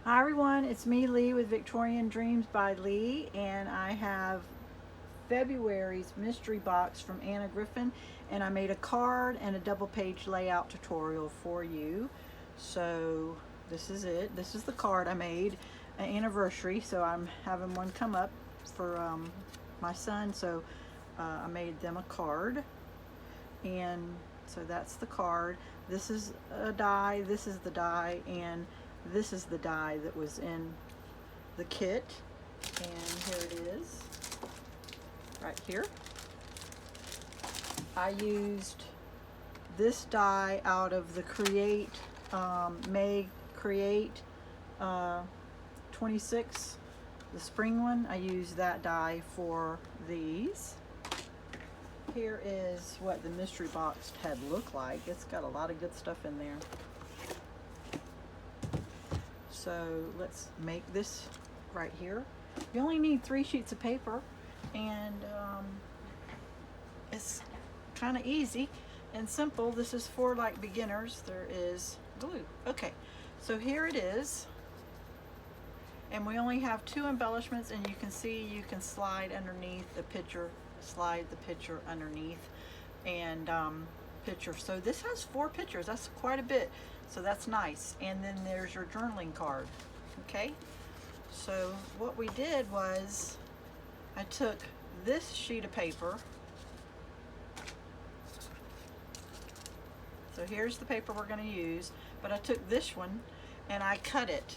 Hi everyone, it's me Lee with Victorian Dreams by Lee, and I have February's mystery box from Anna Griffin, and I made a card and a double page layout tutorial for you. So this is it. This is the card I made, an anniversary, so I'm having one come up for my son, so I made them a card, and so that's the card. This is a die, this is the die, and this is the die that was in the kit, and here it is right here. I used this die out of the Create May Create 26, the spring one. I used that die for these. Here is what the mystery box had looked like. It's got a lot of good stuff in there. So let's make this right here. You only need 3 sheets of paper, and it's kind of easy and simple. This is for like beginners. There is glue. Okay, so here it is, and we only have 2 embellishments, and you can see you can slide underneath the picture, slide the picture underneath, and picture. So this has 4 pictures. That's quite a bit. So that's nice. And then there's your journaling card. Okay, so what we did was I took this sheet of paper. So here's the paper we're going to use, but I took this one and I cut it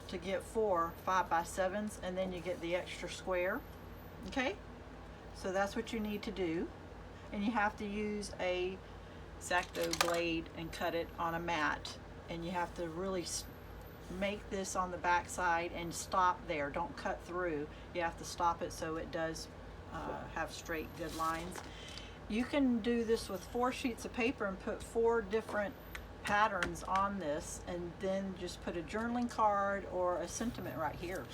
to get 4 5x7s, and then you get the extra square. Okay, so that's what you need to do, and you have to use a X-Acto blade and cut it on a mat, and you have to really make this on the back side and stop there. Don't cut through. You have to stop it so it does have straight good lines. You can do this with 4 sheets of paper and put 4 different patterns on this, and then just put a journaling card or a sentiment right here.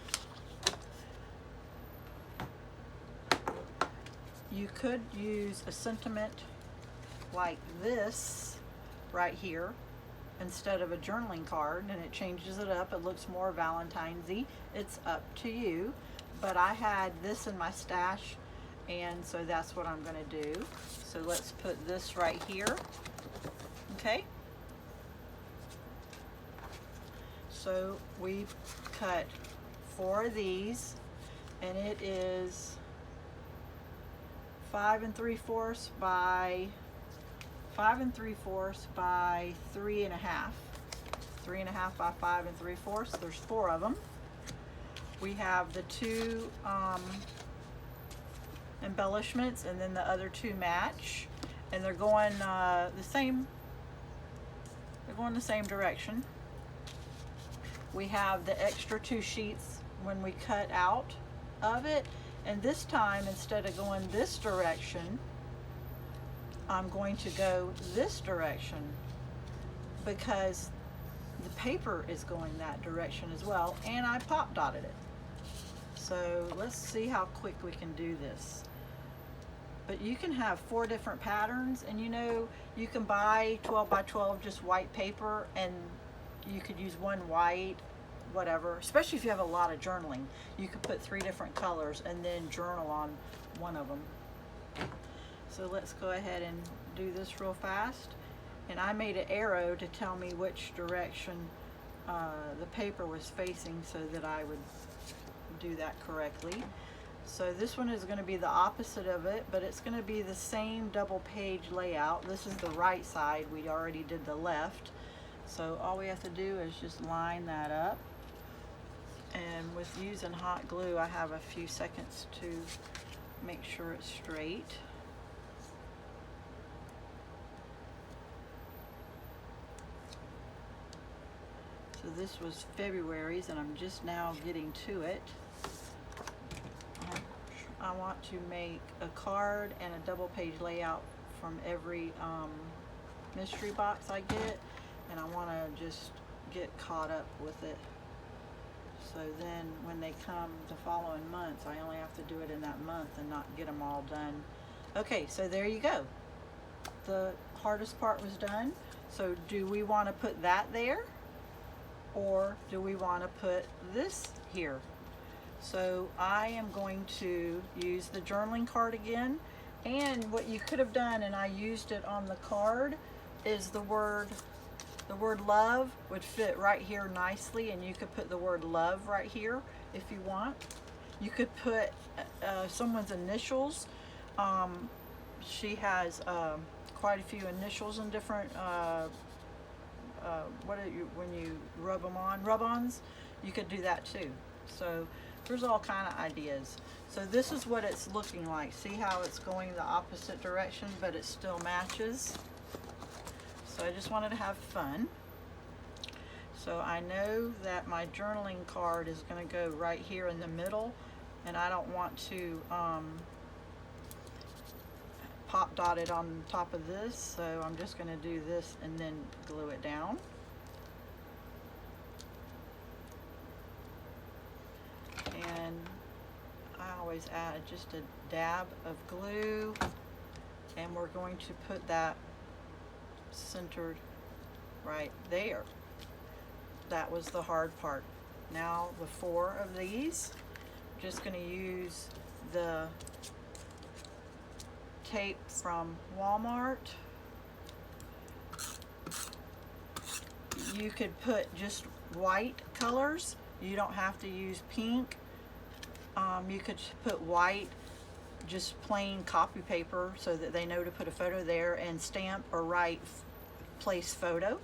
You could use a sentiment like this right here instead of a journaling card, and it changes it up. It looks more Valentine's-y. It's up to you, but I had this in my stash, and so that's what I'm going to do. So let's put this right here. Okay, so we cut 4 of these, and it is 5 3/4 by 5 3/4 by 3 1/2. 3 1/2 by 5 3/4. There's 4 of them. We have the 2 embellishments, and then the other 2 match, and they're going the same. They're going the same direction. We have the extra 2 sheets when we cut out of it, and this time, instead of going this direction, I'm going to go this direction because the paper is going that direction as well, and I pop dotted it. So let's see how quick we can do this. But you can have 4 different patterns, and you know, you can buy 12 by 12 just white paper, and you could use 1 white, whatever, especially if you have a lot of journaling. You could put 3 different colors and then journal on one of them. So let's go ahead and do this real fast. And I made an arrow to tell me which direction the paper was facing so that I would do that correctly. So this one is going to be the opposite of it, but it's going to be the same double page layout. This is the right side. We already did the left. So all we have to do is just line that up. And with using hot glue, I have a few seconds to make sure it's straight. So this was February's, and I'm just now getting to it. I want to make a card and a double page layout from every mystery box I get, and I want to just get caught up with it. So then when they come the following months, I only have to do it in that month and not get them all done. Okay, so there you go. The hardest part was done. So do we want to put that there? or do we want to put this here? So I am going to use the journaling card again, and what you could have done, and I used it on the card, is the word love would fit right here nicely, and you could put the word love right here if you want. You could put someone's initials. She has quite a few initials in different when you rub them on, rub-ons, you could do that too. So there's all kind of ideas. So this is what it's looking like. See how it's going the opposite direction, but it still matches. So I just wanted to have fun. So I know that my journaling card is going to go right here in the middle, and I don't want to pop dot it on top of this, so I'm just going to do this and then glue it down. And I always add just a dab of glue, and we're going to put that centered right there. That was the hard part. Now the 4 of these, I'm just going to use the tape from Walmart. You could put just white colors. You don't have to use pink. You could put white, just plain copy paper, so that they know to put a photo there, and stamp or write place photo.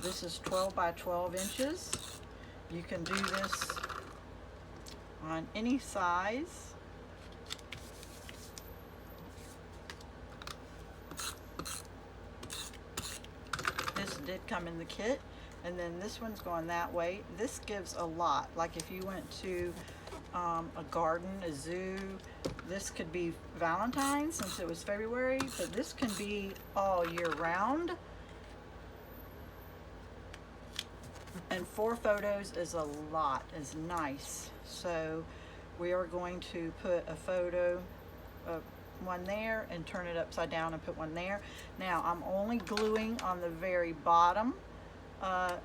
This is 12 by 12 inches. You can do this on any size. This did come in the kit, and then this one's going that way. This gives a lot. Like if you went to a garden, a zoo, this could be Valentine's since it was February, but this can be all year round. And 4 photos is a lot, is nice. So we are going to put a photo of one there and turn it upside down and put one there. Now I'm only gluing on the very bottom, and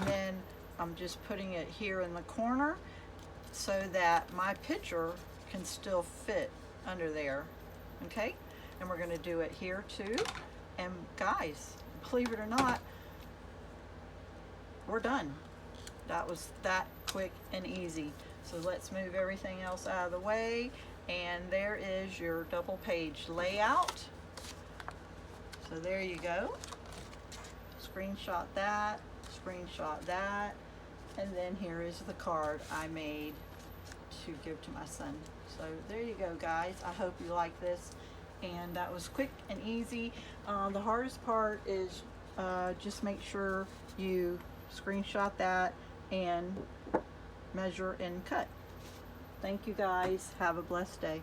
then I'm just putting it here in the corner so that my picture can still fit under there. Okay, and we're going to do it here too. And guys, believe it or not, we're done. That was that quick and easy. So let's move everything else out of the way, and there is your double page layout. So there you go. Screenshot that, and then here is the card I made to give to my son. So there you go, guys. I hope you like this, and that was quick and easy. The hardest part is just make sure you screenshot that and measure and cut. Thank you, guys. Have a blessed day.